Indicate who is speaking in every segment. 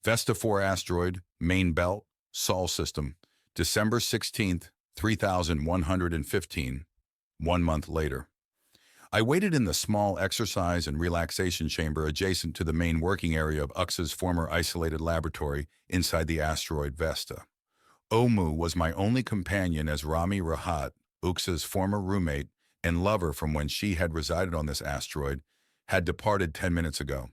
Speaker 1: Vesta 4 asteroid, main belt, Sol system, December 16th, 3115, 1 month later. I waited in the small exercise and relaxation chamber adjacent to the main working area of Ux's former isolated laboratory inside the asteroid Vesta. Omu was my only companion as Rami Rahat, Ux's former roommate and lover from when she had resided on this asteroid, had departed 10 minutes ago.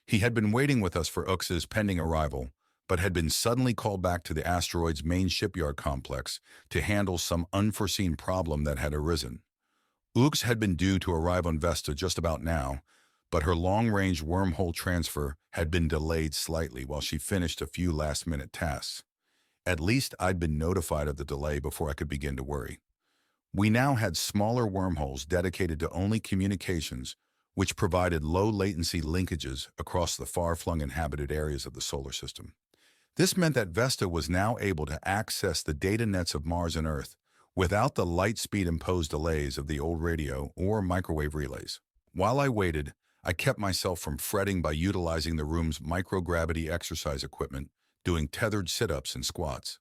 Speaker 1: He had been waiting with us for Ux's pending arrival, but had been suddenly called back to the asteroid's main shipyard complex to handle some unforeseen problem that had arisen. Ux had been due to arrive on Vesta just about now, but her long-range wormhole transfer had been delayed slightly while she finished a few last-minute tasks. At least I'd been notified of the delay before I could begin to worry. We now had smaller wormholes dedicated to only communications, which provided low-latency linkages across the far-flung inhabited areas of the solar system. This meant that Vesta was now able to access the data nets of Mars and Earth without the light speed-imposed delays of the old radio or microwave relays. While I waited, I kept myself from fretting by utilizing the room's microgravity exercise equipment, doing tethered sit-ups and squats.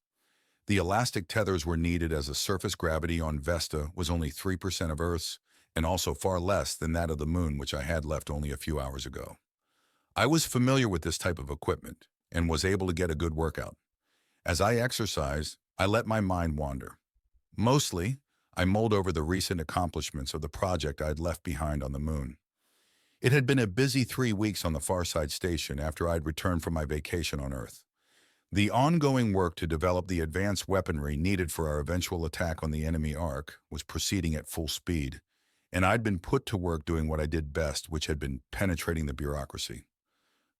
Speaker 1: The elastic tethers were needed as the surface gravity on Vesta was only 3% of Earth's, and also far less than that of the Moon, which I had left only a few hours ago. I was familiar with this type of equipment and was able to get a good workout. As I exercised, I let my mind wander. Mostly, I mulled over the recent accomplishments of the project I'd left behind on the Moon. It had been a busy 3 weeks on the Farside Station after I'd returned from my vacation on Earth. The ongoing work to develop the advanced weaponry needed for our eventual attack on the enemy Ark was proceeding at full speed, and I'd been put to work doing what I did best, which had been penetrating the bureaucracy.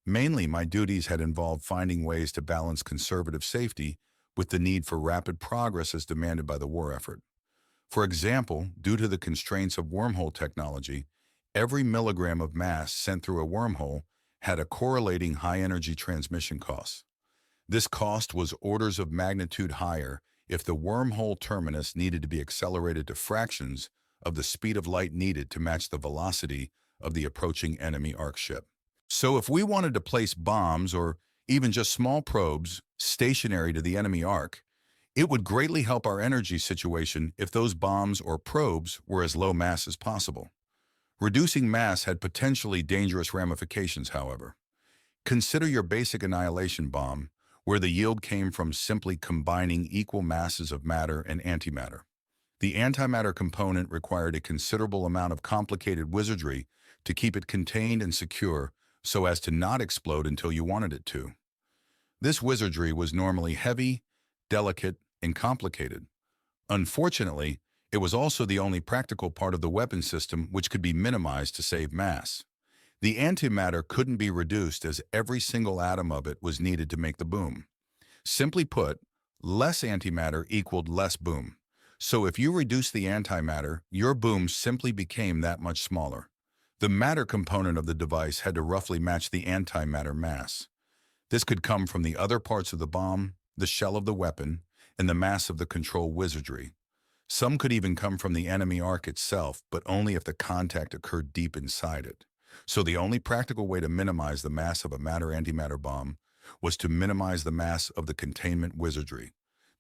Speaker 1: Mainly, my duties had involved finding ways to balance conservative safety with the need for rapid progress as demanded by the war effort. For example, due to the constraints of wormhole technology, every milligram of mass sent through a wormhole had a correlating high-energy transmission cost. This cost was orders of magnitude higher if the wormhole terminus needed to be accelerated to fractions of the speed of light needed to match the velocity of the approaching enemy Ark ship. So if we wanted to place bombs or even just small probes stationary to the enemy Ark, it would greatly help our energy situation if those bombs or probes were as low mass as possible. Reducing mass had potentially dangerous ramifications, however. Consider your basic annihilation bomb, where the yield came from simply combining equal masses of matter and antimatter. The antimatter component required a considerable amount of complicated wizardry to keep it contained and secure so as to not explode until you wanted it to. This wizardry was normally heavy, delicate, and complicated. Unfortunately, it was also the only practical part of the weapon system which could be minimized to save mass. The antimatter couldn't be reduced as every single atom of it was needed to make the boom. Simply put, less antimatter equaled less boom. So if you reduce the antimatter, your boom simply became that much smaller. The matter component of the device had to roughly match the antimatter mass. This could come from the other parts of the bomb, the shell of the weapon, and the mass of the control wizardry. Some could even come from the enemy Ark itself, but only if the contact occurred deep inside it. So the only practical way to minimize the mass of a matter-antimatter bomb was to minimize the mass of the containment wizardry.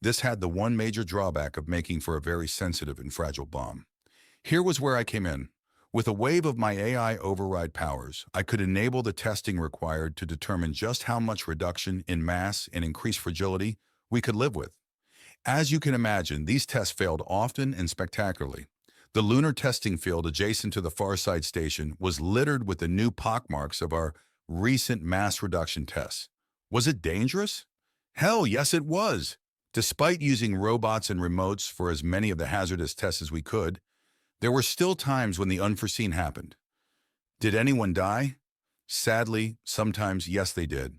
Speaker 1: This had the one major drawback of making for a very sensitive and fragile bomb. Here was where I came in. With a wave of my AI override powers, I could enable the testing required to determine just how much reduction in mass and increased fragility we could live with. As you can imagine, these tests failed often and spectacularly. The lunar testing field adjacent to the Farside Station was littered with the new pockmarks of our recent mass reduction tests. Was it dangerous? Hell, yes it was! Despite using robots and remotes for as many of the hazardous tests as we could, there were still times when the unforeseen happened. Did anyone die? Sadly, sometimes yes they did.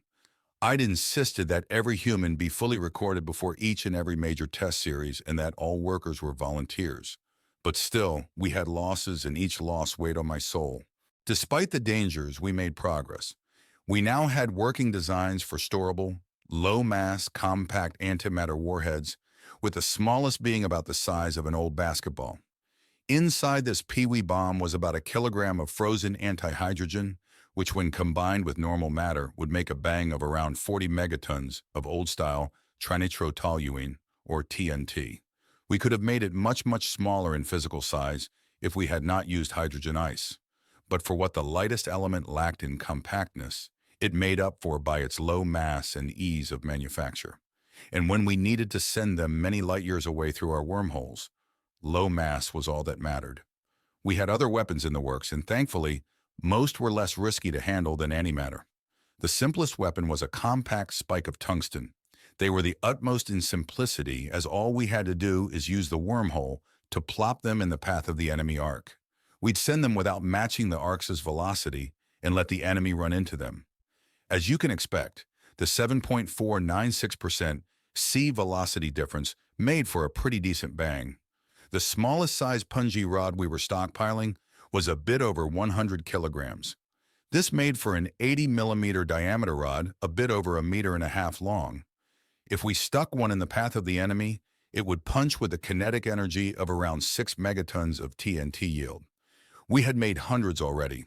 Speaker 1: I'd insisted that every human be fully recorded before each and every major test series and that all workers were volunteers. But still, we had losses and each loss weighed on my soul. Despite the dangers, we made progress. We now had working designs for storable, low-mass, compact antimatter warheads, with the smallest being about the size of an old basketball. Inside this peewee bomb was about 1 kilogram of frozen antihydrogen, which when combined with normal matter would make a bang of around 40 megatons of old-style trinitrotoluene, or TNT. We could have made it much smaller in physical size if we had not used hydrogen ice. But for what the lightest element lacked in compactness, it made up for by its low mass and ease of manufacture. And when we needed to send them many light years away through our wormholes, low mass was all that mattered. We had other weapons in the works, and thankfully, most were less risky to handle than antimatter. The simplest weapon was a compact spike of tungsten. They were the utmost in simplicity, as all we had to do is use the wormhole to plop them in the path of the enemy arc. We'd send them without matching the arc's velocity and let the enemy run into them. As you can expect, the 7.496% C velocity difference made for a pretty decent bang. The smallest size punji rod we were stockpiling was a bit over 100 kilograms. This made for an 80mm diameter rod, a bit over 1.5 meters long. If we stuck one in the path of the enemy, it would punch with a kinetic energy of around 6 megatons of TNT yield. We had made hundreds already.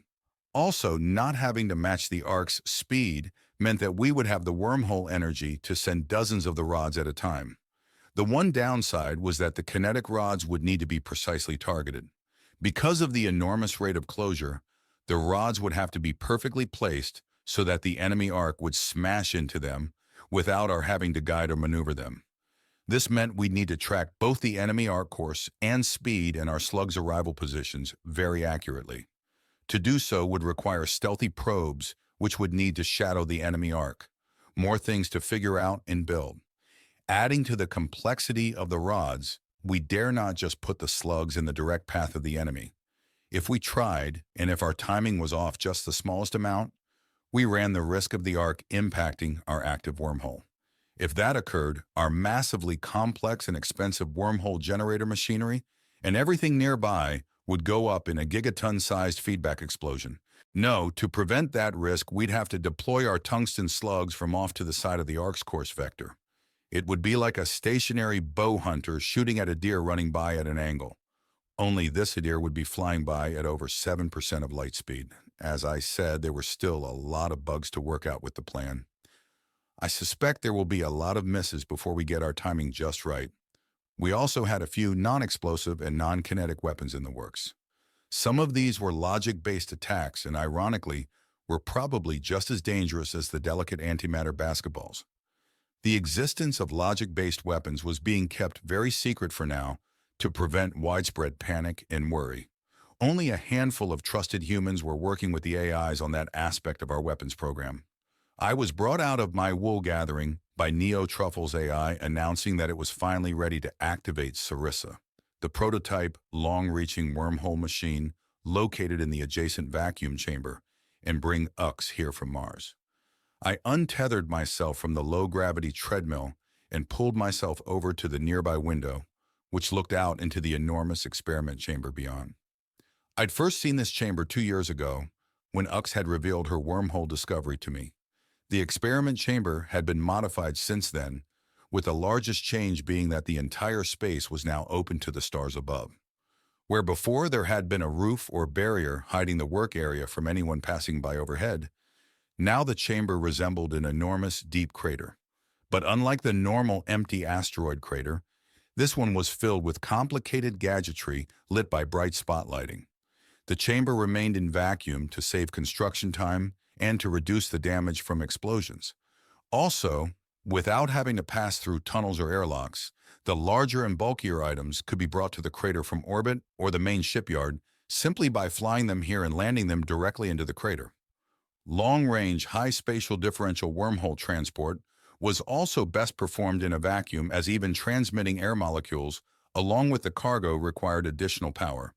Speaker 1: Also, not having to match the arc's speed meant that we would have the wormhole energy to send dozens of the rods at a time. The one downside was that the kinetic rods would need to be precisely targeted. Because of the enormous rate of closure, the rods would have to be perfectly placed so that the enemy arc would smash into them without our having to guide or maneuver them. This meant we'd need to track both the enemy arc course and speed and our slug's arrival positions very accurately. To do so would require stealthy probes, which would need to shadow the enemy arc. More things to figure out and build. Adding to the complexity of the rods, we dare not just put the slugs in the direct path of the enemy. If we tried, and if our timing was off just the smallest amount, we ran the risk of the arc impacting our active wormhole. If that occurred, our massively complex and expensive wormhole generator machinery and everything nearby would go up in a gigaton-sized feedback explosion. No, to prevent that risk, we'd have to deploy our tungsten slugs from off to the side of the arc's course vector. It would be like a stationary bow hunter shooting at a deer running by at an angle. Only this deer would be flying by at over 7% of light speed. As I said, there were still a lot of bugs to work out with the plan. I suspect there will be a lot of misses before we get our timing just right. We also had a few non-explosive and non-kinetic weapons in the works. Some of these were logic-based attacks and, ironically, were probably just as dangerous as the delicate antimatter basketballs. The existence of logic-based weapons was being kept very secret for now to prevent widespread panic and worry. Only a handful of trusted humans were working with the AIs on that aspect of our weapons program. I was brought out of my wool gathering by Neo Truffle's AI announcing that it was finally ready to activate Sarissa, the prototype, long-reaching wormhole machine located in the adjacent vacuum chamber, and bring Ux here from Mars. I untethered myself from the low-gravity treadmill and pulled myself over to the nearby window, which looked out into the enormous experiment chamber beyond. I'd first seen this chamber 2 years ago, when Ux had revealed her wormhole discovery to me. The experiment chamber had been modified since then, with the largest change being that the entire space was now open to the stars above. Where before there had been a roof or barrier hiding the work area from anyone passing by overhead, now the chamber resembled an enormous, deep crater. But unlike the normal empty asteroid crater, this one was filled with complicated gadgetry lit by bright spotlighting. The chamber remained in vacuum to save construction time and to reduce the damage from explosions. Also, without having to pass through tunnels or airlocks, the larger and bulkier items could be brought to the crater from orbit or the main shipyard simply by flying them here and landing them directly into the crater. Long-range, high spatial differential wormhole transport was also best performed in a vacuum, as even transmitting air molecules along with the cargo required additional power.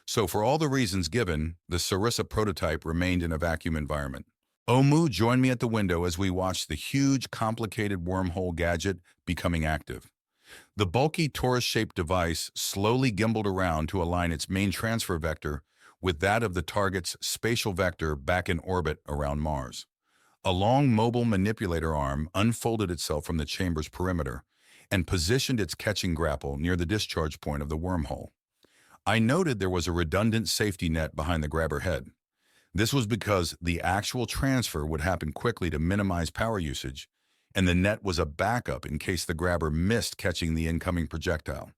Speaker 1: So for all the reasons given, the Sarissa prototype remained in a vacuum environment. Omu joined me at the window as we watched the huge, complicated wormhole gadget becoming active. The bulky torus-shaped device slowly gimbaled around to align its main transfer vector with that of the target's spatial vector back in orbit around Mars. A long mobile manipulator arm unfolded itself from the chamber's perimeter and positioned its catching grapple near the discharge point of the wormhole. I noted there was a redundant safety net behind the grabber head. This was because the actual transfer would happen quickly to minimize power usage, and the net was a backup in case the grabber missed catching the incoming projectile.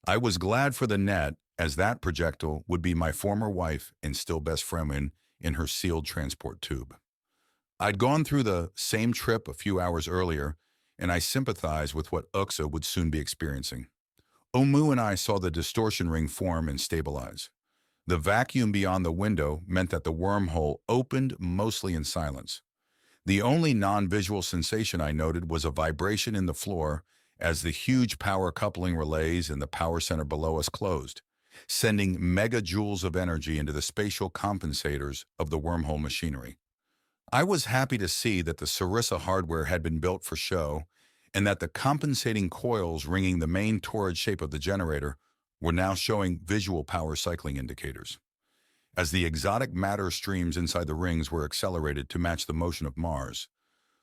Speaker 1: I was glad for the net, as that projectile would be my former wife and still best friend in her sealed transport tube. I'd gone through the same trip a few hours earlier, and I sympathized with what Uxa would soon be experiencing. Omu and I saw the distortion ring form and stabilize. The vacuum beyond the window meant that the wormhole opened mostly in silence. The only non-visual sensation I noted was a vibration in the floor as the huge power coupling relays in the power center below us closed, sending megajoules of energy into the spatial compensators of the wormhole machinery. I was happy to see that the Sarissa hardware had been built for show and that the compensating coils ringing the main torrid shape of the generator were now showing visual power cycling indicators. As the exotic matter streams inside the rings were accelerated to match the motion of Mars,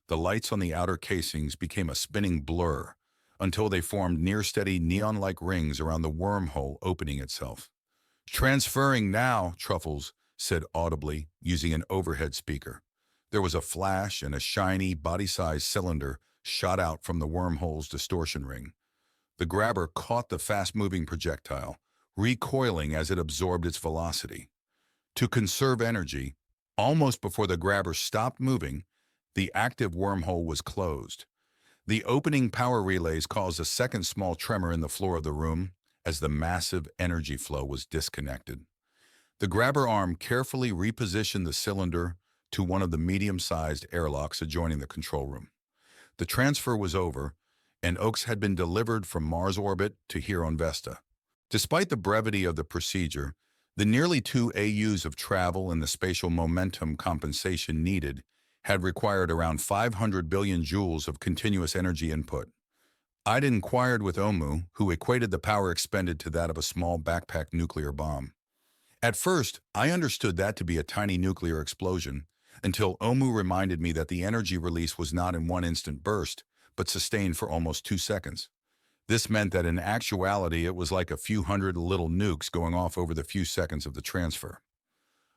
Speaker 1: the lights on the outer casings became a spinning blur until they formed near-steady neon-like rings around the wormhole opening itself. "Transferring now," Truffles said audibly, using an overhead speaker. There was a flash and a shiny, body-sized cylinder shot out from the wormhole's distortion ring. The grabber caught the fast-moving projectile, recoiling as it absorbed its velocity. To conserve energy, almost before the grabber stopped moving, the active wormhole was closed. The opening power relays caused a second small tremor in the floor of the room as the massive energy flow was disconnected. The grabber arm carefully repositioned the cylinder to one of the medium-sized airlocks adjoining the control room. The transfer was over, and Oaks had been delivered from Mars orbit to here on Vesta. Despite the brevity of the procedure, the nearly 2 AUs of travel and the spatial momentum compensation needed had required around 500 billion joules of continuous energy input. I'd inquired with Omu, who equated the power expended to that of a small backpack nuclear bomb. At first, I understood that to be a tiny nuclear explosion, until Omu reminded me that the energy release was not in one instant burst, but sustained for almost 2 seconds. This meant that in actuality it was like a few hundred little nukes going off over the few seconds of the transfer.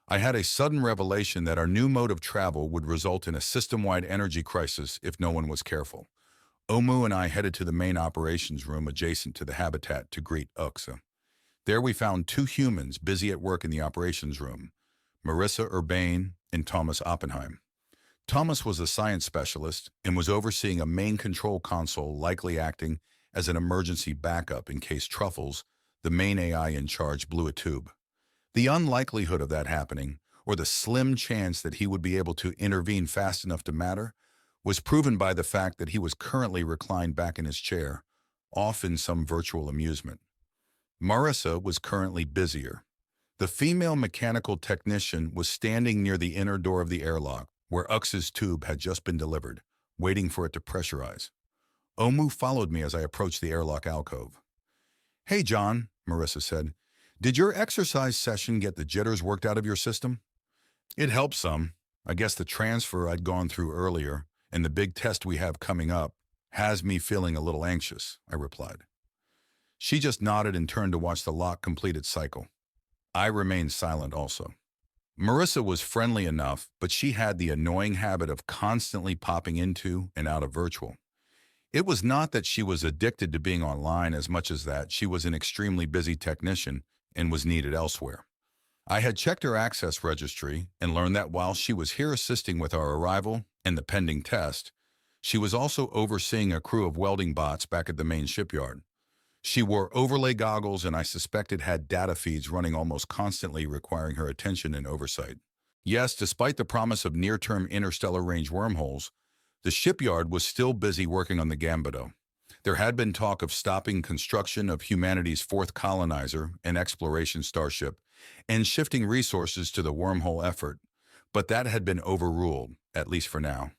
Speaker 1: I had a sudden revelation that our new mode of travel would result in a system-wide energy crisis if no one was careful. Omu and I headed to the main operations room adjacent to the habitat to greet Uxa. There we found 2 humans busy at work in the operations room, Marissa Urbane and Thomas Oppenheim. Thomas was a science specialist and was overseeing a main control console, likely acting as an emergency backup in case Truffles, the main AI in charge, blew a tube. The unlikelihood of that happening, or the slim chance that he would be able to intervene fast enough to matter, was proven by the fact that he was currently reclined back in his chair, off in some virtual amusement. Marissa was currently busier. The female mechanical technician was standing near the inner door of the airlock, where Ux's tube had just been delivered, waiting for it to pressurize. Omu followed me as I approached the airlock alcove. "Hey, John," Marissa said. "Did your exercise session get the jitters worked out of your system?" "It helped some. I guess the transfer I'd gone through earlier and the big test we have coming up has me feeling a little anxious," I replied. She just nodded and turned to watch the lock complete its cycle. I remained silent also. Marissa was friendly enough, but she had the annoying habit of constantly popping into and out of virtual. It was not that she was addicted to being online as much as that she was an extremely busy technician and was needed elsewhere. I had checked her access registry and learned that while she was here assisting with our arrival and the pending test, she was also overseeing a crew of welding bots back at the main shipyard. She wore overlay goggles and I suspected had data feeds running almost constantly requiring her attention and oversight. Yes, despite the promise of near-term interstellar range wormholes, the shipyard was still busy working on the Gambito. There had been talk of stopping construction of humanity's 4th colonizer, an exploration starship, and shifting resources to the wormhole effort, but that had been overruled, at least for now.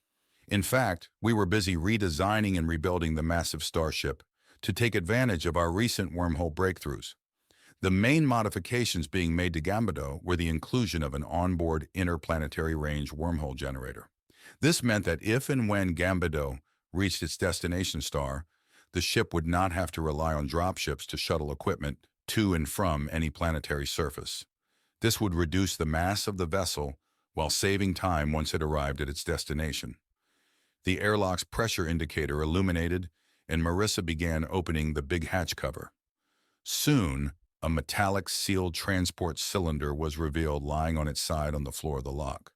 Speaker 1: In fact, we were busy redesigning and rebuilding the massive starship to take advantage of our recent wormhole breakthroughs. The main modifications being made to Gambito were the inclusion of an onboard interplanetary range wormhole generator. This meant that if and when Gambito reached its destination star, the ship would not have to rely on dropships to shuttle equipment to and from any planetary surface. This would reduce the mass of the vessel while saving time once it arrived at its destination. The airlock's pressure indicator illuminated, and Marissa began opening the big hatch cover. Soon, a metallic sealed transport cylinder was revealed lying on its side on the floor of the lock.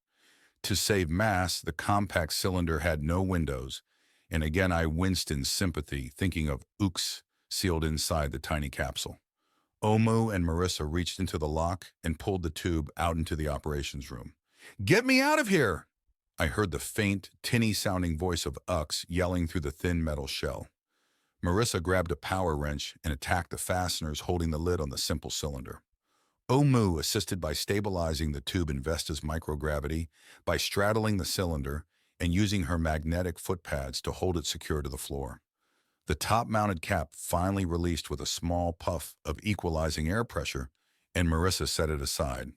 Speaker 1: To save mass, the compact cylinder had no windows, and again I winced in sympathy, thinking of Orcs sealed inside the tiny capsule. Omu and Marissa reached into the lock and pulled the tube out into the operations room. "Get me out of here!" I heard the faint, tinny-sounding voice of Orcs yelling through the thin metal shell. Marissa grabbed a power wrench and attacked the fasteners holding the lid on the simple cylinder. Omu assisted by stabilizing the tube in Vesta's microgravity, by straddling the cylinder, and using her magnetic foot pads to hold it secure to the floor. The top-mounted cap finally released with a small puff of equalizing air pressure, and Marissa set it aside.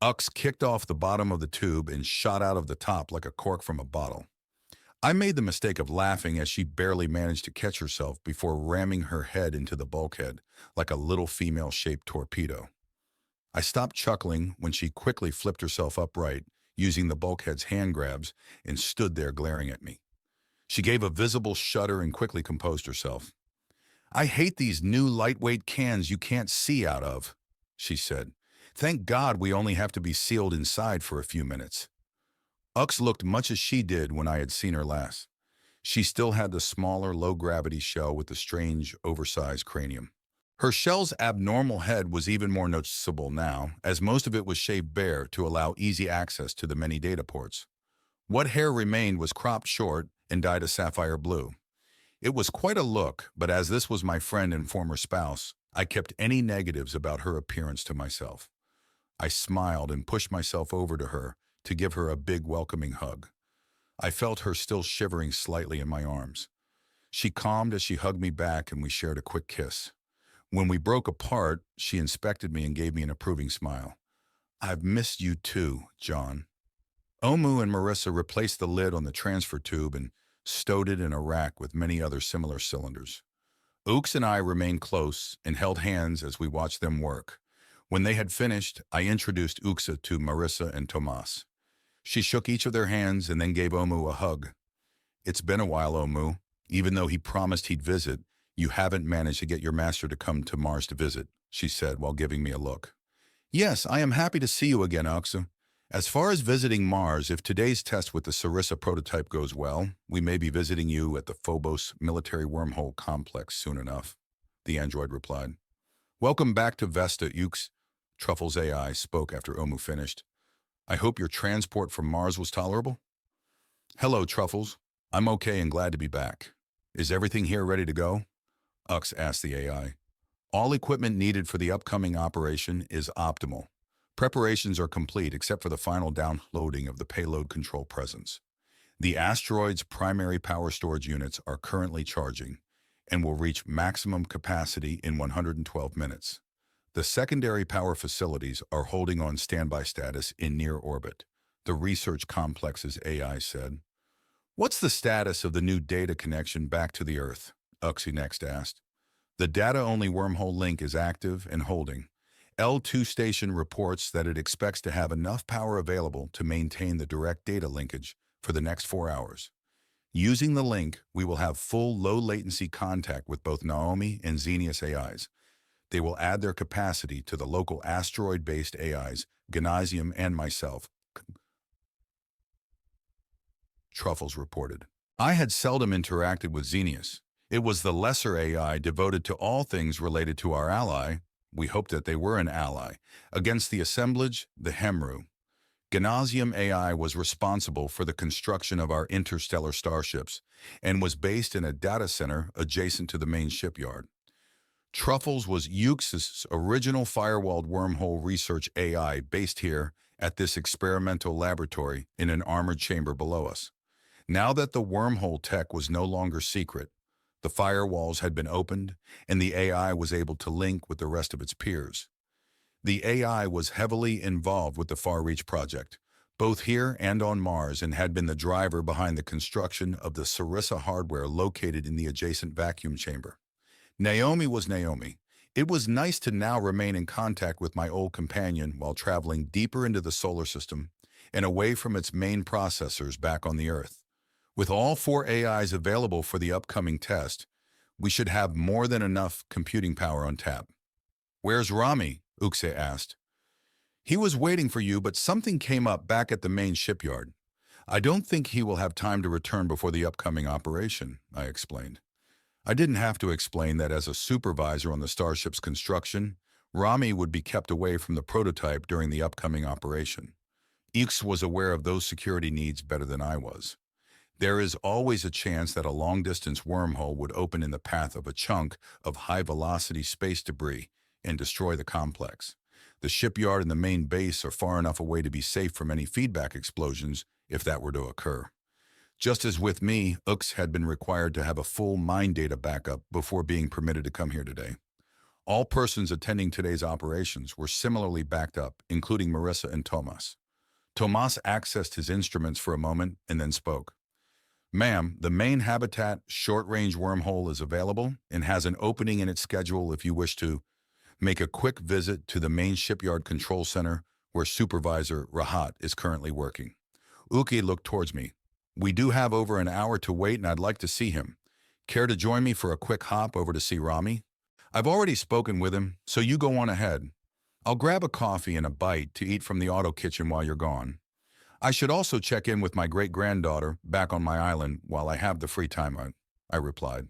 Speaker 1: Orcs kicked off the bottom of the tube and shot out of the top like a cork from a bottle. I made the mistake of laughing as she barely managed to catch herself before ramming her head into the bulkhead like a little female-shaped torpedo. I stopped chuckling when she quickly flipped herself upright, using the bulkhead's hand grabs, and stood there glaring at me. She gave a visible shudder and quickly composed herself. "I hate these new lightweight cans you can't see out of," she said. "Thank God we only have to be sealed inside for a few minutes." Orcs looked much as she did when I had seen her last. She still had the smaller, low-gravity shell with the strange, oversized cranium. Her shell's abnormal head was even more noticeable now, as most of it was shaved bare to allow easy access to the many data ports. What hair remained was cropped short and dyed a sapphire blue. It was quite a look, but as this was my friend and former spouse, I kept any negatives about her appearance to myself. I smiled and pushed myself over to her to give her a big welcoming hug. I felt her still shivering slightly in my arms. She calmed as she hugged me back and we shared a quick kiss. When we broke apart, she inspected me and gave me an approving smile. "I've missed you too, John." Omu and Marissa replaced the lid on the transfer tube and stowed it in a rack with many other similar cylinders. Orcs and I remained close and held hands as we watched them work. When they had finished, I introduced Orcs to Marissa and Tomas. She shook each of their hands and then gave Omu a hug. "It's been a while, Omu. Even though he promised he'd visit, you haven't managed to get your master to come to Mars to visit," she said while giving me a look. "Yes, I am happy to see you again, Orcs. As far as visiting Mars, if today's test with the Sarissa prototype goes well, we may be visiting you at the Phobos military wormhole complex soon enough," the android replied. "Welcome back to Vesta, Orcs," Truffles AI spoke after Omu finished. "I hope your transport from Mars was tolerable?" "Hello, Truffles. I'm okay and glad to be back. Is everything here ready to go?" Orcs asked the AI. "All equipment needed for the upcoming operation is optimal. Preparations are complete except for the final downloading of the payload control presence. The asteroid's primary power storage units are currently charging and will reach maximum capacity in 112 minutes. The secondary power facilities are holding on standby status in near orbit," the research complex's AI said. "What's the status of the new data connection back to the Earth?" Uxie next asked. "The data-only wormhole link is active and holding. L2 station reports that it expects to have enough power available to maintain the direct data linkage for the next 4 hours. Using the link, we will have full low-latency contact with both Naomi and Xenius AIs. They will add their capacity to the local asteroid-based AIs, Gymnasium and myself," Truffles reported. "I had seldom interacted with Xenius. It was the lesser AI devoted to all things related to our ally. We hoped that they were an ally against the assemblage, the Hemru. Gymnasium AI was responsible for the construction of our interstellar starships and was based in a data center adjacent to the main shipyard. Truffles was Eux's original firewalled wormhole research AI based here at this experimental laboratory in an armored chamber below us. Now that the wormhole tech was no longer secret, the firewalls had been opened, and the AI was able to link with the rest of its peers. The AI was heavily involved with the Far Reach project, both here and on Mars, and had been the driver behind the construction of the Sarissa hardware located in the adjacent vacuum chamber. Naomi was Naomi. It was nice to now remain in contact with my old companion while traveling deeper into the solar system and away from its main processors back on the Earth. With all 4 AIs available for the upcoming test, we should have more than enough computing power on tap. "Where's Rami?" Ukse asked. "He was waiting for you, but something came up back at the main shipyard. I don't think he will have time to return before the upcoming operation," I explained. I didn't have to explain that as a supervisor on the starship's construction, Rami would be kept away from the prototype during the upcoming operation. Ukse was aware of those security needs better than I was. There is always a chance that a long-distance wormhole would open in the path of a chunk of high-velocity space debris and destroy the complex. The shipyard and the main base are far enough away to be safe from any feedback explosions if that were to occur. Just as with me, Ukse had been required to have a full mine data backup before being permitted to come here today. All persons attending today's operations were similarly backed up, including Marissa and Tomas. Tomas accessed his instruments for a moment and then spoke. "Ma'am, the main habitat short-range wormhole is available and has an opening in its schedule if you wish to make a quick visit to the main shipyard control center where Supervisor Rahat is currently working." Uki looked towards me. "We do have over an hour to wait and I'd like to see him. Care to join me for a quick hop over to see Rami?" "I've already spoken with him, so you go on ahead. I'll grab a coffee and a bite to eat from the auto kitchen while you're gone. I should also check in with my great-granddaughter back on my island while I have the free time," I replied.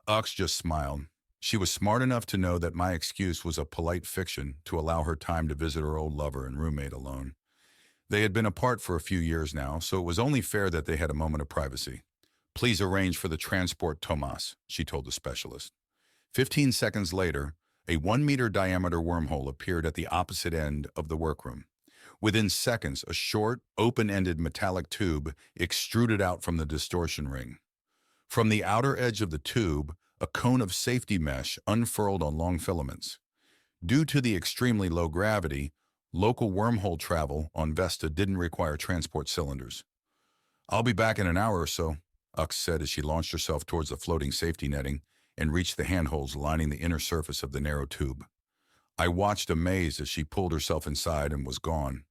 Speaker 1: Ukse just smiled. She was smart enough to know that my excuse was a polite fiction to allow her time to visit her old lover and roommate alone. They had been apart for a few years now, so it was only fair that they had a moment of privacy. "Please arrange for the transport, Tomas," she told the specialist. 15 seconds later, a 1-meter diameter wormhole appeared at the opposite end of the workroom. Within seconds, a short, open-ended metallic tube extruded out from the distortion ring. From the outer edge of the tube, a cone of safety mesh unfurled on long filaments. Due to the extremely low gravity, local wormhole travel on Vesta didn't require transport cylinders. "I'll be back in an hour or so," Ukse said as she launched herself towards the floating safety netting and reached the handholds lining the inner surface of the narrow tube. I watched amazed as she pulled herself inside and was gone.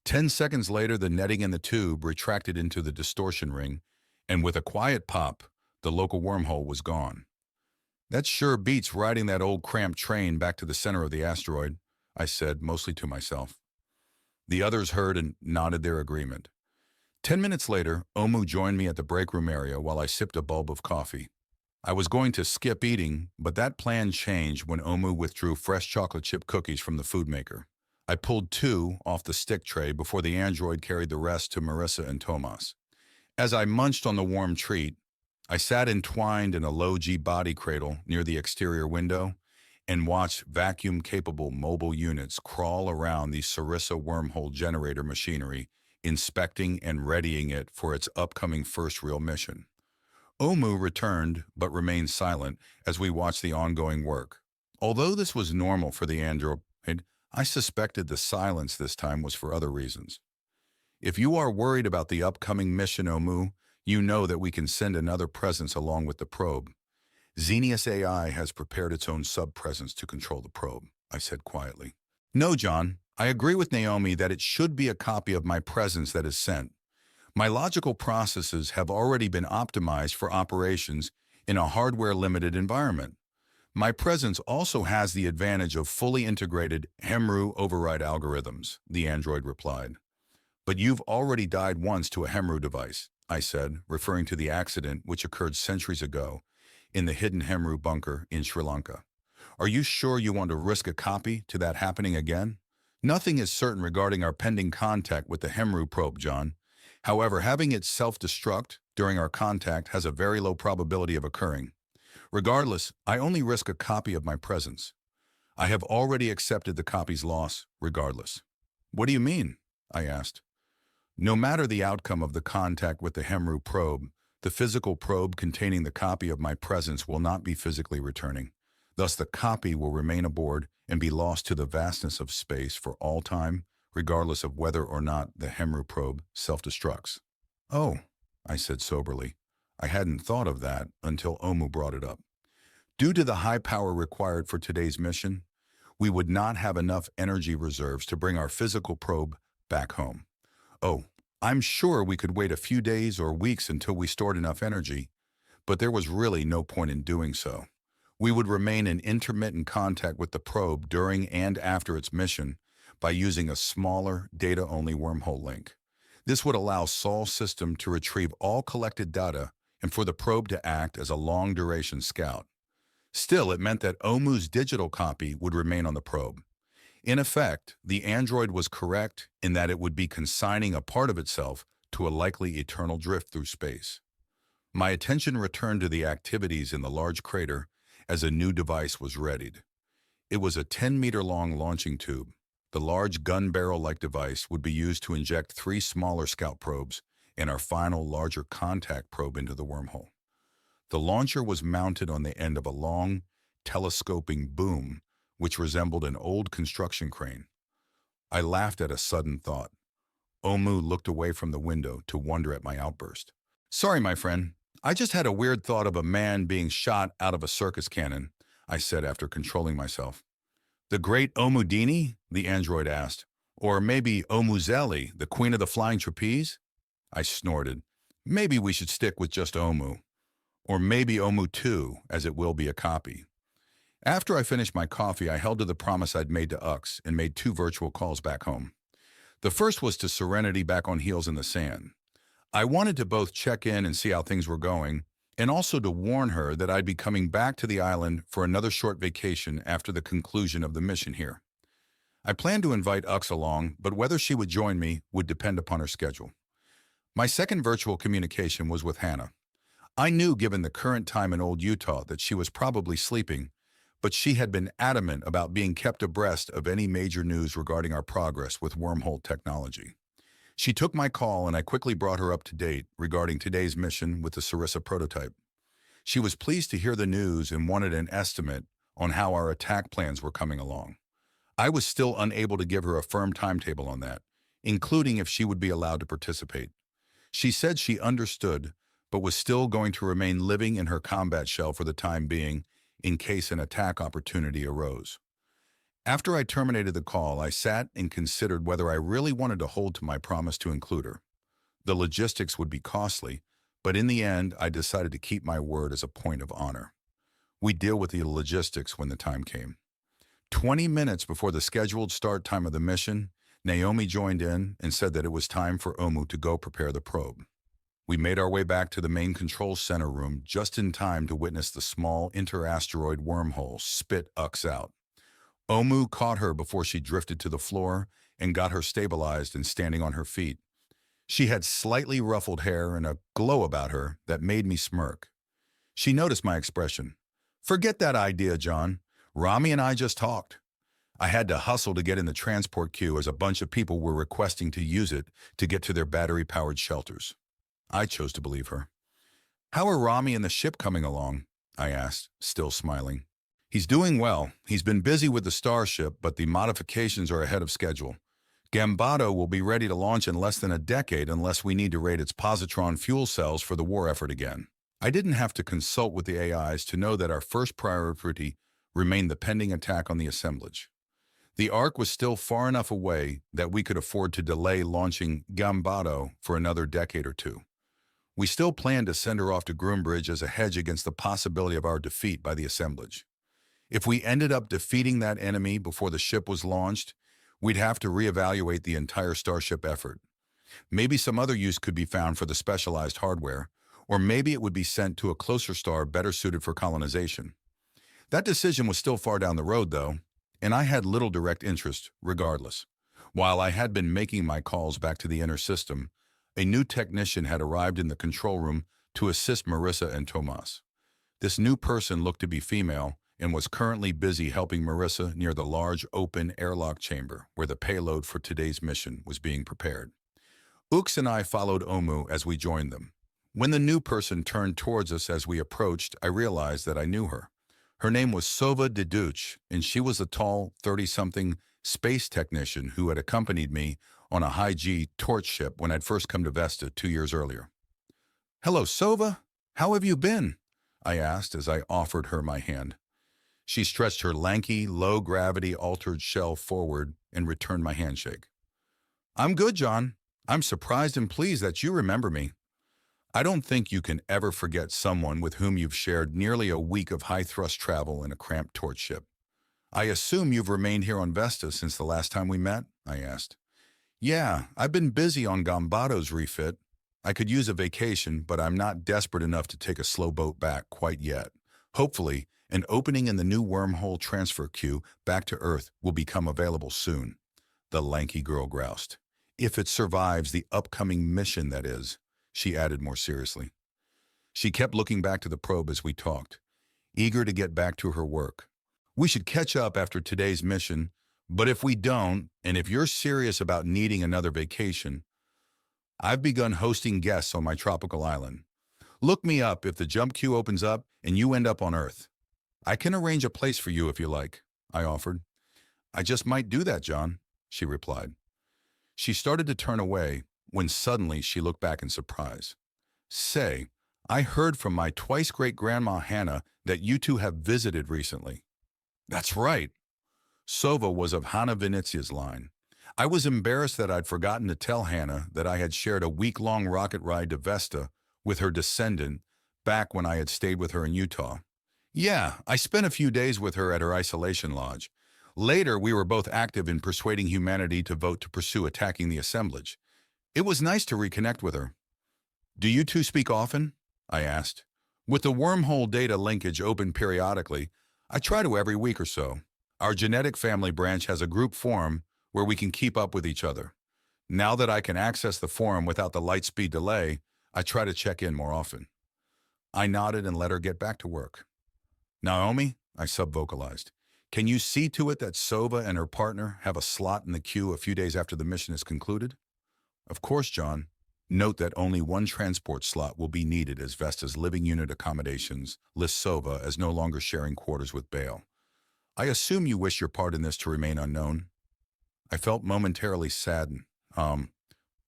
Speaker 1: 10 seconds later, the netting in the tube retracted into the distortion ring, and with a quiet pop, the local wormhole was gone. "That sure beats riding that old cramped train back to the center of the asteroid," I said, mostly to myself. The others heard and nodded their agreement. 10 minutes later, Omu joined me at the break room area while I sipped a bulb of coffee. I was going to skip eating, but that plan changed when Omu withdrew fresh chocolate chip cookies from the food maker. I pulled 2 off the stick tray before the android carried the rest to Marissa and Tomas. As I munched on the warm treat, I sat entwined in a low-G body cradle near the exterior window and watched vacuum-capable mobile units crawl around the Sarissa wormhole generator machinery, inspecting and readying it for its upcoming first real mission. Omu returned but remained silent as we watched the ongoing work. Although this was normal for the android, I suspected the silence this time was for other reasons. "If you are worried about the upcoming mission, Omu, you know that we can send another presence along with the probe. Xenius AI has prepared its own sub-presence to control the probe," I said quietly. "No, John, I agree with Naomi that it should be a copy of my presence that is sent. My logical processes have already been optimized for operations in a hardware-limited environment. My presence also has the advantage of fully integrated Hemru override algorithms," the android replied. "But you've already died once to a Hemru device," I said, referring to the accident which occurred centuries ago in the hidden Hemru bunker in Sri Lanka. "Are you sure you want to risk a copy to that happening again?" "Nothing is certain regarding our pending contact with the Hemru probe, John. However, having it self-destruct during our contact has a very low probability of occurring. Regardless, I only risk a copy of my presence. I have already accepted the copy's loss, regardless." "What do you mean?" I asked. "No matter the outcome of the contact with the Hemru probe, the physical probe containing the copy of my presence will not be physically returning. Thus, the copy will remain aboard and be lost to the vastness of space for all time, regardless of whether or not the Hemru probe self-destructs." "Oh," I said soberly. I hadn't thought of that until Omu brought it up. Due to the high power required for today's mission, we would not have enough energy reserves to bring our physical probe back home. Oh, I'm sure we could wait a few days or weeks until we stored enough energy, but there was really no point in doing so. We would remain in intermittent contact with the probe during and after its mission by using a smaller, data-only wormhole link. This would allow Sol's system to retrieve all collected data and for the probe to act as a long-duration scout. Still, it meant that Omu's digital copy would remain on the probe. In effect, the android was correct in that it would be consigning a part of itself to a likely eternal drift through space. My attention returned to the activities in the large crater as a new device was readied. It was a 10-meter-long launching tube. The large gun barrel-like device would be used to inject 3 smaller scout probes and our final larger contact probe into the wormhole. The launcher was mounted on the end of a long, telescoping boom, which resembled an old construction crane. I laughed at a sudden thought. Omu looked away from the window to wonder at my outburst. "Sorry, my friend. I just had a weird thought of a man being shot out of a circus cannon," I said after controlling myself. "The great Omudini?" the android asked. "Or maybe Omuzeli, the queen of the flying trapeze?" I snorted. "Maybe we should stick with just Omu. Or maybe Omu 2, as it will be a copy." After I finished my coffee, I held to the promise I'd made to Ux and made 2 virtual calls back home. The first was to Serenity back on heels in the sand. I wanted to both check in and see how things were going, and also to warn her that I'd be coming back to the island for another short vacation after the conclusion of the mission here. I planned to invite Ux along, but whether she would join me would depend upon her schedule. My second virtual communication was with Hannah. I knew, given the current time in Old Utah, that she was probably sleeping, but she had been adamant about being kept abreast of any major news regarding our progress with wormhole technology. She took my call, and I quickly brought her up to date regarding today's mission with the Sarissa prototype. She was pleased to hear the news and wanted an estimate on how our attack plans were coming along. I was still unable to give her a firm timetable on that, including if she would be allowed to participate. She said she understood, but was still going to remain living in her combat shell for the time being in case an attack opportunity arose. After I terminated the call, I sat and considered whether I really wanted to hold to my promise to include her. The logistics would be costly, but in the end, I decided to keep my word as a point of honor. We'd deal with the logistics when the time came. 20 minutes before the scheduled start time of the mission, Naomi joined in and said that it was time for Omu to go prepare the probe. We made our way back to the main control center room just in time to witness the small interasteroid wormhole spit Ux out. Omu caught her before she drifted to the floor and got her stabilized and standing on her feet. She had slightly ruffled hair and a glow about her that made me smirk. She noticed my expression. "Forget that idea, John. Rami and I just talked. I had to hustle to get in the transport queue as a bunch of people were requesting to use it to get to their battery-powered shelters." I chose to believe her. "How are Rami and the ship coming along?" I asked, still smiling. "He's doing well. He's been busy with the Starship, but the modifications are ahead of schedule. Gambado will be ready to launch in less than a decade unless we need to raid its positron fuel cells for the war effort again." I didn't have to consult with the AIs to know that our first priority remained the pending attack on the assemblage. The Ark was still far enough away that we could afford to delay launching Gambado for another decade or 2. We still planned to send her off to Groombridge as a hedge against the possibility of our defeat by the assemblage. If we ended up defeating that enemy before the ship was launched, we'd have to reevaluate the entire Starship effort. Maybe some other use could be found for the specialized hardware, or maybe it would be sent to a closer star better suited for colonization. That decision was still far down the road, though, and I had little direct interest, regardless. While I had been making my calls back to the inner system, a new technician had arrived in the control room to assist Marissa and Tomas. This new person looked to be female and was currently busy helping Marissa near the large open airlock chamber where the payload for today's mission was being prepared. Ux and I followed Omu as we joined them. When the new person turned towards us as we approached, I realized that I knew her. Her name was Sova Deduch, and she was a tall, 30-something space technician who had accompanied me on a high-G torch ship when I'd first come to Vesta 2 years earlier. "Hello, Sova. How have you been?" I asked as I offered her my hand. She stretched her lanky, low-gravity altered shell forward and returned my handshake. I'm good, Jon. I'm surprised and pleased that you remember me. I don't think you can ever forget someone with whom you've shared nearly a week of high-thrust travel in a cramped torch ship. I assume you've remained here on Vesta since the last time we met? I asked. Yeah, I've been busy on Gambado's refit. I could use a vacation, but I'm not desperate enough to take a slow boat back quite yet. Hopefully, an opening in the new wormhole transfer queue back to Earth will become available soon. The lanky girl groused. If it survives the upcoming mission, that is, she added more seriously. She kept looking back to the probe as we talked, eager to get back to her work. We should catch up after today's mission, but if we don't, and if you're serious about needing another vacation, I've begun hosting guests on my tropical island. Look me up if the jump queue opens up and you end up on Earth. I can arrange a place for you if you like, I offered. I just might do that, Jon, she replied. She started to turn away when suddenly she looked back in surprise. Say, I heard from my twice-great-grandma Hannah that you two have visited recently. That's right. Sova was of Hanna Vinitsia's line. I was embarrassed that I'd forgotten to tell Hannah that I had shared a week-long rocket ride to Vesta with her descendant back when I had stayed with her in Utah. Yeah, I spent a few days with her at her isolation lodge. Later, we were both active in persuading humanity to vote to pursue attacking the assemblage. It was nice to reconnect with her. Do you two speak often? I asked. With the wormhole data linkage open periodically, I try to every week or so. Our genetic family branch has a group forum where we can keep up with each other. Now that I can access the forum without the light speed delay, I try to check in more often. I nodded and let her get back to work. Naomi, I sub-vocalized, can you see to it that Sova and her partner have a slot in the queue a few days after the mission is concluded? Of course, Jon. Note that only one transport slot will be needed as Vesta's living unit accommodations list Sova as no longer sharing quarters with Bale. I assume you wish your part in this to remain unknown. I felt momentarily saddened,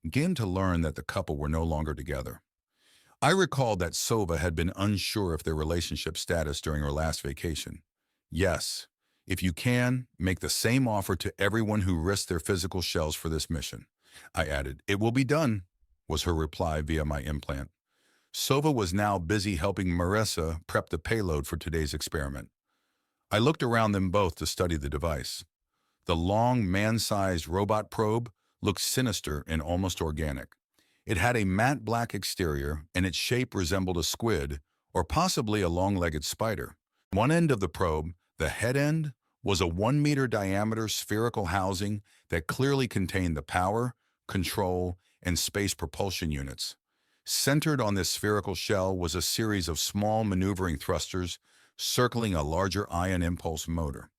Speaker 1: began to learn that the couple were no longer together. I recalled that Sova had been unsure of their relationship status during her last vacation. Yes, if you can, make the same offer to everyone who risked their physical shells for this mission. I added, it will be done, was her reply via my implant. Sova was now busy helping Marissa prep the payload for today's experiment. I looked around them both to study the device. The long, man-sized robot probe looked sinister and almost organic. It had a matte black exterior, and its shape resembled a squid, or possibly a long-legged spider. One end of the probe, the head end, was a 1-meter diameter spherical housing that clearly contained the power, control, and space propulsion units. Centered on this spherical shell was a series of small maneuvering thrusters circling a larger ion impulse motor.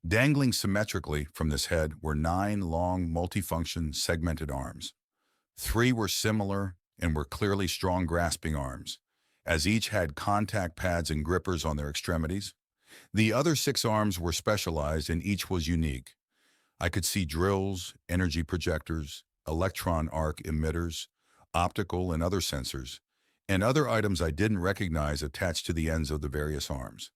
Speaker 1: Dangling symmetrically from this head were 9 long, multifunction segmented arms. 3 were similar and were clearly strong grasping arms, as each had contact pads and grippers on their extremities. The other 6 arms were specialized and each was unique. I could see drills, energy projectors, electron arc emitters, optical and other sensors, and other items I didn't recognize attached to the ends of the various arms.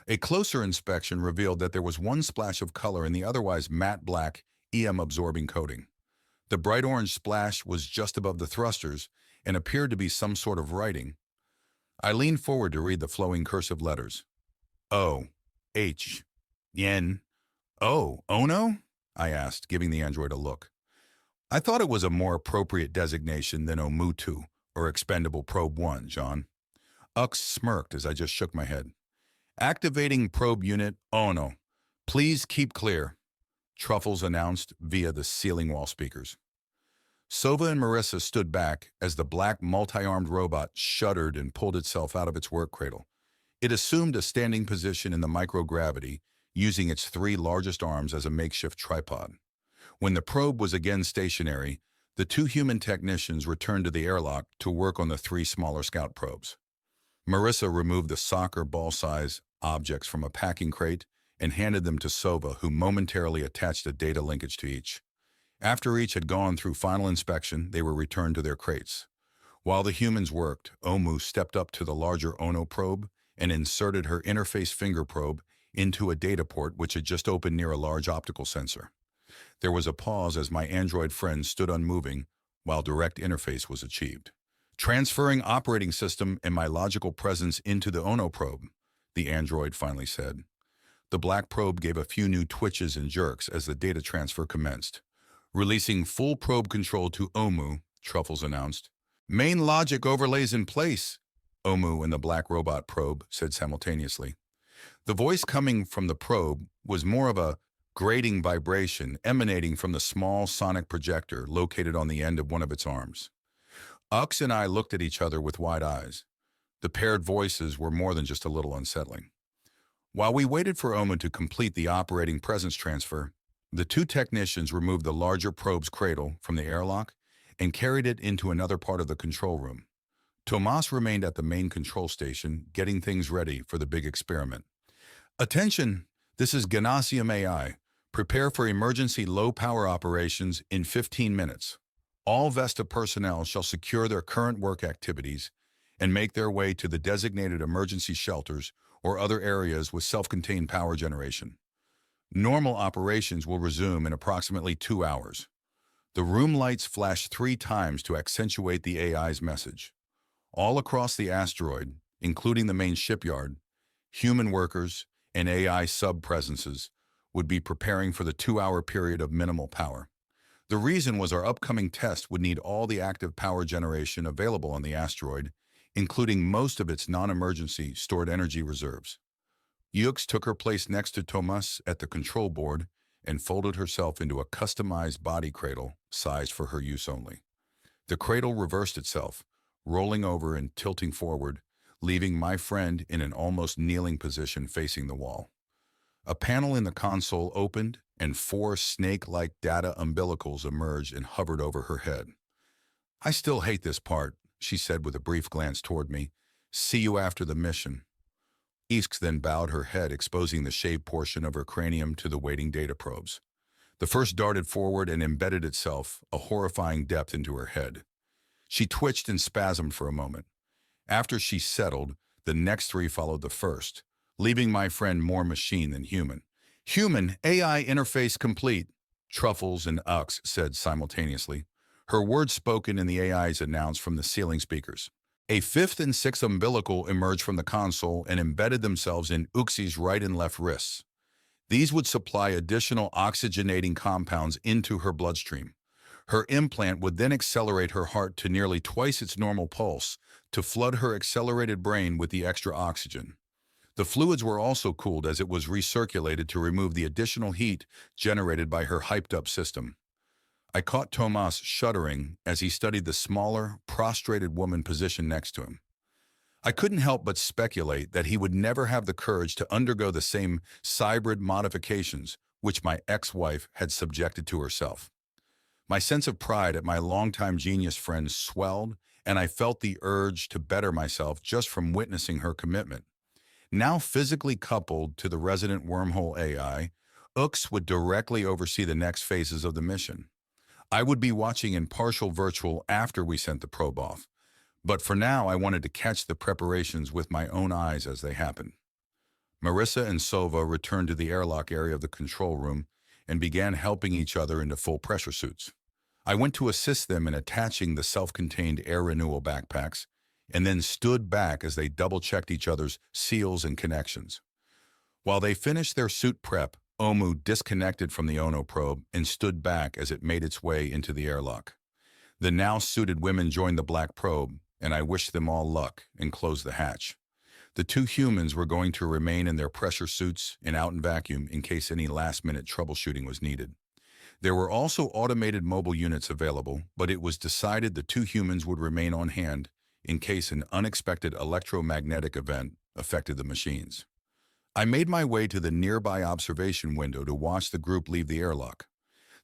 Speaker 1: A closer inspection revealed that there was one splash of color in the otherwise matte black EM-absorbing coating. The bright orange splash was just above the thrusters and appeared to be some sort of writing. I leaned forward to read the flowing cursive letters. O, H, N, O, Ono? I asked, giving the android a look. I thought it was a more appropriate designation than Omutu or Expendable Probe 1, Jon. Ux smirked as I just shook my head. Activating probe unit Ono. Please keep clear, Truffles announced via the ceiling wall speakers. Sova and Marissa stood back as the black multi-armed robot shuddered and pulled itself out of its work cradle. It assumed a standing position in the microgravity, using its 3 largest arms as a makeshift tripod. When the probe was again stationary, the 2 human technicians returned to the airlock to work on the 3 smaller scout probes. Marissa removed the soccer ball-size objects from a packing crate and handed them to Sova, who momentarily attached a data linkage to each. After each had gone through final inspection, they were returned to their crates. While the humans worked, Omu stepped up to the larger Ono probe and inserted her interface finger probe into a data port which had just opened near a large optical sensor. There was a pause as my android friend stood unmoving while direct interface was achieved. Transferring operating system and my logical presence into the Ono probe, the android finally said. The black probe gave a few new twitches and jerks as the data transfer commenced. Releasing full probe control to Omu, Truffles announced. Main logic overlays in place, Omu and the black robot probe said simultaneously. The voice coming from the probe was more of a grating vibration emanating from the small sonic projector located on the end of one of its arms. Ux and I looked at each other with wide eyes. The paired voices were more than just a little unsettling. While we waited for Omu to complete the operating presence transfer, the two technicians removed the larger probe's cradle from the airlock and carried it into another part of the control room. Tomas remained at the main control station, getting things ready for the big experiment. Attention, this is Gymnasium AI. Prepare for emergency low-power operations in 15 minutes. All Vesta personnel shall secure their current work activities and make their way to the designated emergency shelters or other areas with self-contained power generation. Normal operations will resume in approximately 2 hours. The room lights flash 3 times to accentuate the AI's message. All across the asteroid, including the main shipyard, human workers and AI sub-presences would be preparing for the 2-hour period of minimal power. The reason was our upcoming test would need all the active power generation available on the asteroid, including most of its non-emergency stored energy reserves. Yux took her place next to Tomas at the control board and folded herself into a customized body cradle sized for her use only. The cradle reversed itself, rolling over and tilting forward, leaving my friend in an almost kneeling position facing the wall. A panel in the console opened and 4 snake-like data umbilicals emerged and hovered over her head. I still hate this part, she said with a brief glance toward me. See you after the mission. Isk then bowed her head, exposing the shaved portion of her cranium to the waiting data probes. The first darted forward and embedded itself, a horrifying depth, into her head. She twitched and spasmed for a moment. After she settled, the next 3 followed the first, leaving my friend more machine than human. Human AI interface complete, Truffles and Ux said simultaneously. Her words spoken in the AI's announced from the ceiling speakers. A 5th and 6th umbilical emerged from the console and embedded themselves in Uxi's right and left wrists. These would supply additional oxygenating compounds into her bloodstream. Her implant would then accelerate her heart to nearly twice its normal pulse to flood her accelerated brain with the extra oxygen. The fluids were also cooled as it was recirculated to remove the additional heat generated by her hyped-up system. I caught Tomas shuddering as he studied the smaller, prostrated woman positioned next to him. I couldn't help but speculate that he would never have the courage to undergo the same hybrid modifications which my ex-wife had subjected to herself. My sense of pride at my longtime genius friend swelled, and I felt the urge to better myself just from witnessing her commitment. Now physically coupled to the resident wormhole AI, Ux would directly oversee the next phases of the mission. I would be watching in partial virtual after we sent the probe off, but for now I wanted to catch the preparations with my own eyes as they happened. Marissa and Sova returned to the airlock area of the control room and began helping each other into full pressure suits. I went to assist them in attaching the self-contained air renewal backpacks and then stood back as they double-checked each other's seals and connections. While they finished their suit prep, Omu disconnected from the Ono probe and stood back as it made its way into the airlock. The now suited women joined the black probe, and I wished them all luck and closed the hatch. The 2 humans were going to remain in their pressure suits and out in vacuum in case any last-minute troubleshooting was needed. There were also automated mobile units available, but it was decided the 2 humans would remain on hand in case an unexpected electromagnetic event affected the machines. I made my way to the nearby observation window to watch the group leave the airlock.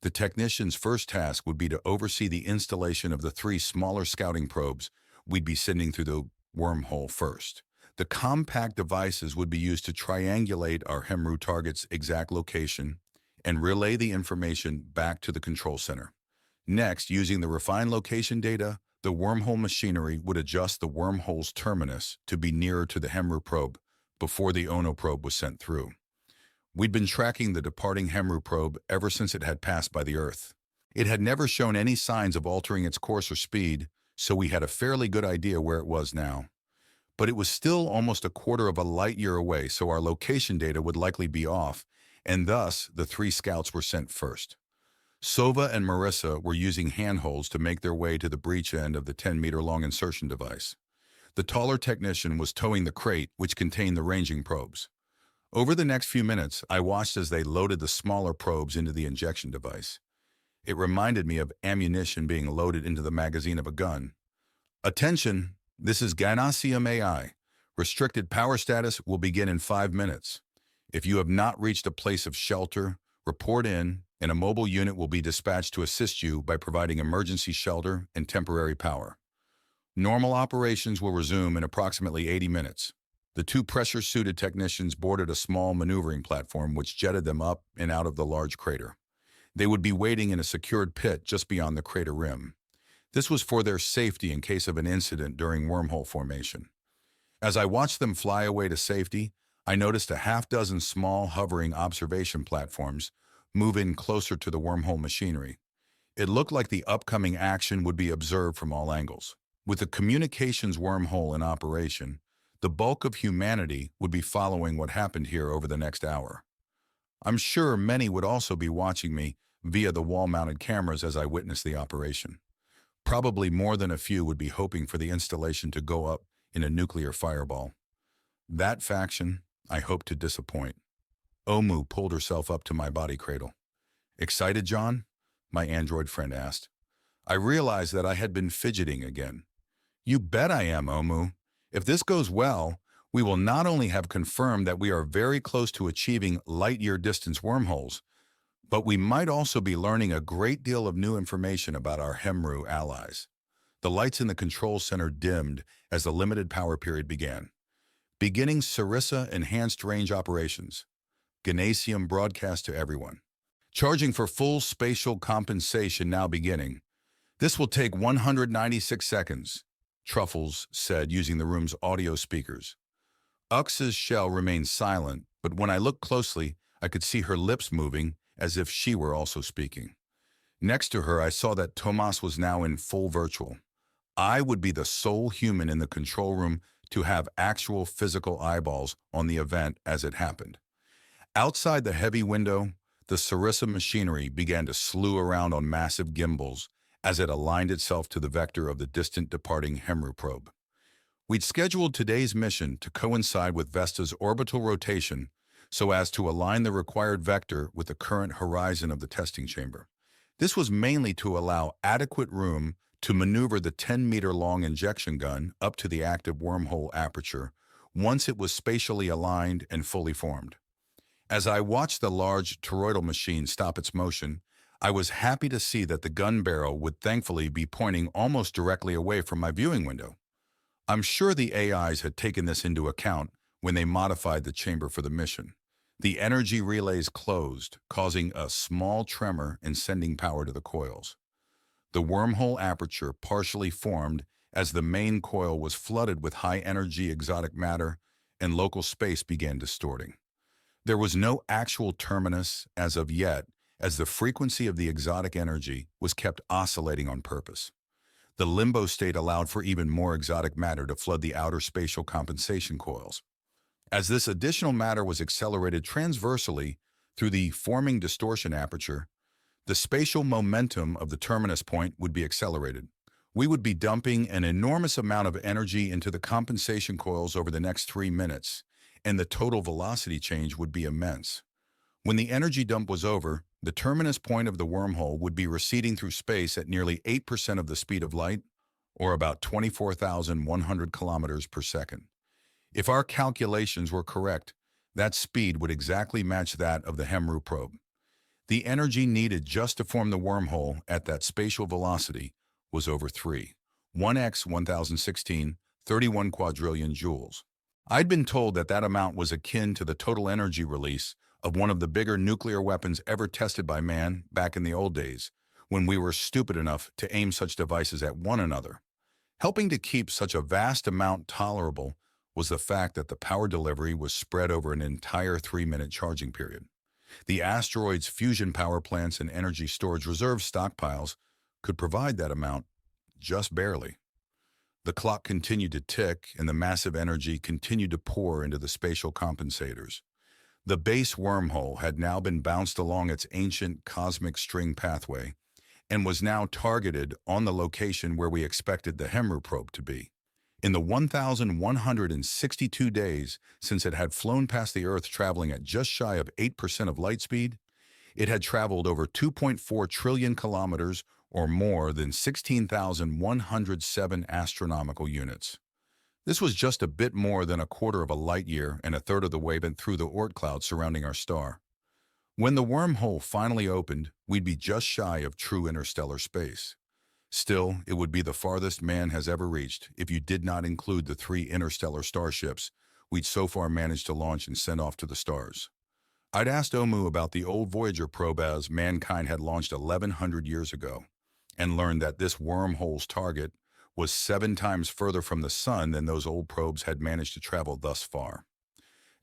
Speaker 1: The technician's first task would be to oversee the installation of the 3 smaller scouting probes we'd be sending through the wormhole first. The compact devices would be used to triangulate our Hemru target's exact location and relay the information back to the control center. Next, using the refined location data, the the wormhole machinery would adjust the wormhole's terminus to be nearer to the Hemru probe before the Ono probe was sent through. We'd been tracking the departing Hemru probe ever since it had passed by the Earth. It had never shown any signs of altering its course or speed, so we had a fairly good idea where it was now. But it was still almost a quarter of a light year away, so our location data would likely be off, and thus the 3 scouts were sent first. Sova and Marissa were using handholds to make their way to the breech end of the 10-meter-long insertion device. The taller technician was towing the crate which contained the ranging probes. Over the next few minutes, I watched as they loaded the smaller probes into the injection device. It reminded me of ammunition being loaded into the magazine of a gun. Attention, this is Gymnasium AI. Restricted power status will begin in 5 minutes. If you have not reached a place of shelter, report in, and a mobile unit will be dispatched to assist you by providing emergency shelter and temporary power. Normal operations will resume in approximately 80 minutes. The 2 pressure-suited technicians boarded a small maneuvering platform which jetted them up and out of the large crater. They would be waiting in a secured pit just beyond the crater rim. This was for their safety in case of an incident during wormhole formation. As I watched them fly away to safety, I noticed a half-dozen small hovering observation platforms move in closer to the wormhole machinery. It looked like the upcoming action would be observed from all angles. With the communications wormhole in operation, the bulk of humanity would be following what happened here over the next hour. I'm sure many would also be watching me via the wall-mounted cameras as I witnessed the operation. Probably more than a few would be hoping for the installation to go up in a nuclear fireball. That faction, I hope to disappoint. Omu pulled herself up to my body cradle. "Excited, John?" my android friend asked. I realized that I had been fidgeting again. "You bet I am, Omu. If this goes well, we will not only have confirmed that we are very close to achieving light-year distance wormholes, but we might also be learning a great deal of new information about our Hemru allies." The lights in the control center dimmed as the limited power period began. Beginning Sarissa Enhanced Range Operations. Gymnasium broadcast to everyone. Charging for full spatial compensation now beginning. This will take 196 seconds, Truffles said using the room's audio speakers. Ux's shell remained silent, but when I looked closely, I could see her lips moving as if she were also speaking. Next to her, I saw that Tomas was now in full virtual. I would be the sole human in the control room to have actual physical eyeballs on the event as it happened. Outside the heavy window, the Sarissa machinery began to slew around on massive gimbals as it aligned itself to the vector of the distant departing Hemru probe. We'd scheduled today's mission to coincide with Vesta's orbital rotation so as to align the required vector with the current horizon of the testing chamber. This was mainly to allow adequate room to maneuver the 10-meter-long injection gun up to the active wormhole aperture once it was spatially aligned and fully formed. As I watched the large toroidal machine stop its motion, I was happy to see that the gun barrel would thankfully be pointing almost directly away from my viewing window. I'm sure the AIs had taken this into account when they modified the chamber for the mission. The energy relays closed, causing a small tremor and sending power to the coils. The wormhole aperture partially formed as the main coil was flooded with high-energy exotic matter and local space began distorting. There was no actual terminus as of yet, as the frequency of the exotic energy was kept oscillating on purpose. The limbo state allowed for even more exotic matter to flood the outer spatial compensation coils. As this additional matter was accelerated transversely through the forming distortion aperture, the spatial momentum of the terminus point would be accelerated. We would be dumping an enormous amount of energy into the compensation coils over the next 3 minutes, and the total velocity change would be immense. When the energy dump was over, the terminus point of the wormhole would be receding through space at nearly 8% of the speed of light, or about 24,100 kilometers per second. If our calculations were correct, that speed would exactly match that of the Hemru probe. The energy needed just to form the wormhole at that spatial velocity was over 1x 1016, 31 quadrillion joules. I'd been told that that amount was akin to the total energy release of one of the bigger nuclear weapons ever tested by man back in the old days, when we were stupid enough to aim such devices at one another. Helping to keep such a vast amount tolerable was the fact that the power delivery was spread over an entire 3-minute charging period. The asteroid's fusion power plants and energy storage reserve stockpiles could provide that amount just barely. The clock continued to tick, and the massive energy continued to pour into the spatial compensators. The base wormhole had now been bounced along its ancient cosmic string pathway and was now targeted on the location where we expected the Hemru probe to be. In the 1,162 days since it had flown past the Earth traveling at just shy of 8% of light speed, it had traveled over 2.4 trillion kilometers, or more than 16,107 astronomical units. This was just a bit more than a quarter of a light year and a third of the way through the Oort cloud surrounding our star. When the wormhole finally opened, we'd be just shy of true interstellar space. Still, it would be the farthest man has ever reached if you did not include the 3 interstellar starships we'd so far managed to launch and send off to the stars. I'd asked Omu about the old Voyager probe as mankind had launched 1,100 years ago, and learned that this wormhole's target was 7 times further from the sun than those old probes had managed to travel thus far.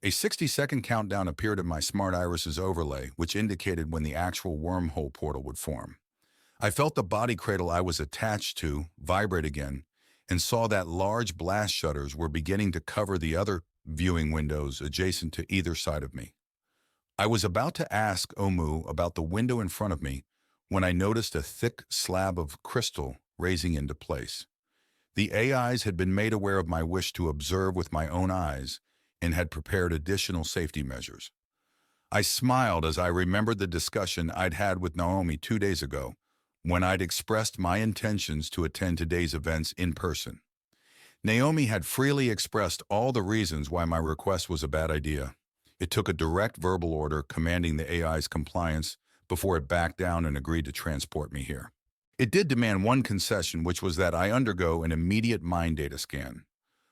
Speaker 1: A 60-second countdown appeared in my smart iris's overlay, which indicated when the actual wormhole portal would form. I felt the body cradle I was attached to vibrate again and saw that large blast shutters were beginning to cover the other viewing windows adjacent to either side of me. I was about to ask Omu about the window in front of me when I noticed a thick slab of crystal raising into place. The AIs had been made aware of my wish to observe with my own eyes and had prepared additional safety measures. I smiled as I remembered the discussion I'd had with Naomi 2 days ago when I'd expressed my intentions to attend today's events in person. Naomi had freely expressed all the reasons why my request was a bad idea. It took a direct verbal order commanding the AI's compliance before it backed down and agreed to transport me here. It did demand one concession, which was that I undergo an immediate mind data scan.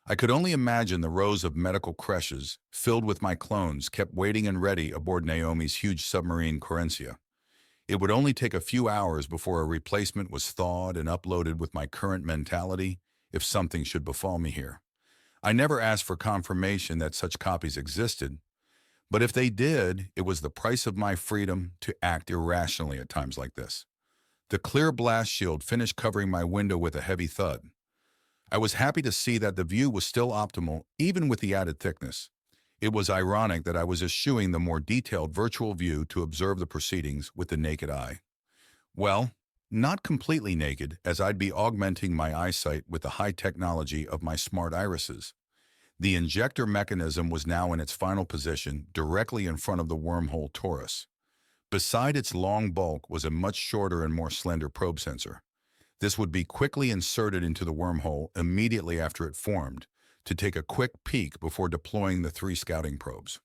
Speaker 1: I could only imagine the rows of medical creches filled with my clones kept waiting and ready aboard Naomi's huge submarine Corencia. It would only take a few hours before a replacement was thawed and uploaded with my current mentality if something should befall me here. I never asked for confirmation that such copies existed, but if they did, it was the price of my freedom to act irrationally at times like this. The clear blast shield finished covering my window with a heavy thud. I was happy to see that the view was still optimal, even with the added thickness. It was ironic that I was eschewing the more detailed virtual view to observe the proceedings with the naked eye. Well, not completely naked, as I'd be augmenting my eyesight with the high technology of my smart irises. The injector mechanism was now in its final position, directly in front of the wormhole torus. Beside its long bulk was a much shorter and more slender probe sensor. This would be quickly inserted into the wormhole immediately after it formed, to take a quick peek before deploying the 3 scouting probes.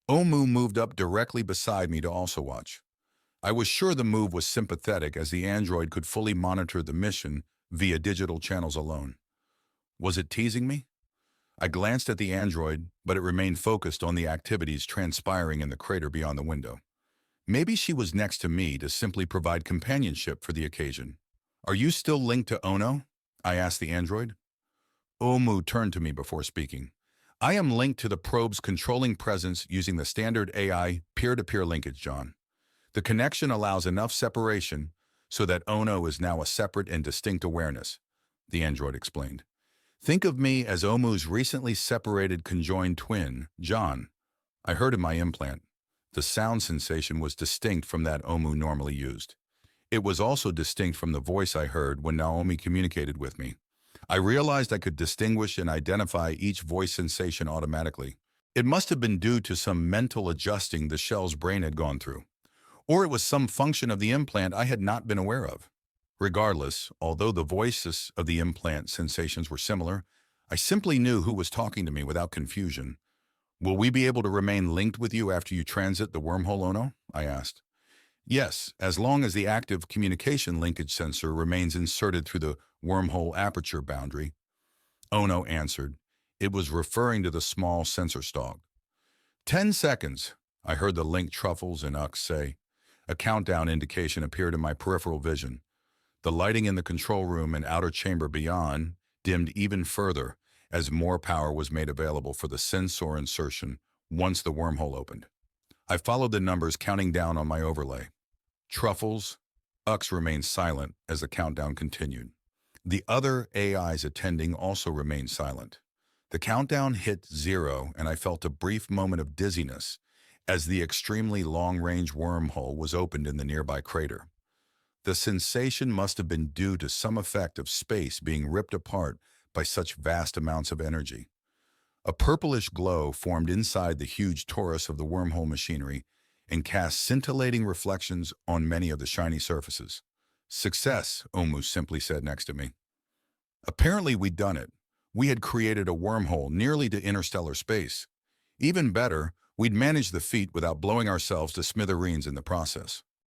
Speaker 1: Omu moved up directly beside me to also watch. I was sure the move was sympathetic, as the android could fully monitor the mission via digital channels alone. Was it teasing me? I glanced at the android, but it remained focused on the activities transpiring in the crater beyond the window. Maybe she was next to me to simply provide companionship for the occasion. "Are you still linked to Ono?" I asked the android. Omu turned to me before speaking. "I am linked to the probe's controlling presence using the standard AI peer-to-peer linkage, John. The connection allows enough separation so that Ono is now a separate and distinct awareness," the android explained. "Think of me as Omu's recently separated conjoined twin, John." I heard in my implant. The sound sensation was distinct from that Omu normally used. It was also distinct from the voice I heard when Naomi communicated with me. I realized I could distinguish and identify each voice sensation automatically. It must have been due to some mental adjusting the shell's brain had gone through. Or it was some function of the implant I had not been aware of. Regardless, although the voices of the implant sensations were similar, I simply knew who was talking to me without confusion. "Will we be able to remain linked with you after you transit the wormhole, Ono?" I asked. "Yes, as long as the active communication linkage sensor remains inserted through the wormhole aperture boundary," Ono answered. It was referring to the small sensor stalk. 10 seconds, I heard the link truffles and Ux say. A countdown indication appeared in my peripheral vision. The lighting in the control room and outer chamber beyond dimmed even further as more power was made available for the sensor insertion once the wormhole opened. I followed the numbers counting down on my overlay. Truffles, Ux remained silent as the countdown continued. The other AIs attending also remained silent. The countdown hit 0, and I felt a brief moment of dizziness as the extremely long-range wormhole was opened in the nearby crater. The sensation must have been due to some effect of space being ripped apart by such vast amounts of energy. A purplish glow formed inside the huge torus of the wormhole machinery and cast scintillating reflections on many of the shiny surfaces. "Success," Omu simply said next to me. Apparently we'd done it. We had created a wormhole nearly to interstellar space. Even better, we'd managed the feat without blowing ourselves to smithereens in the process.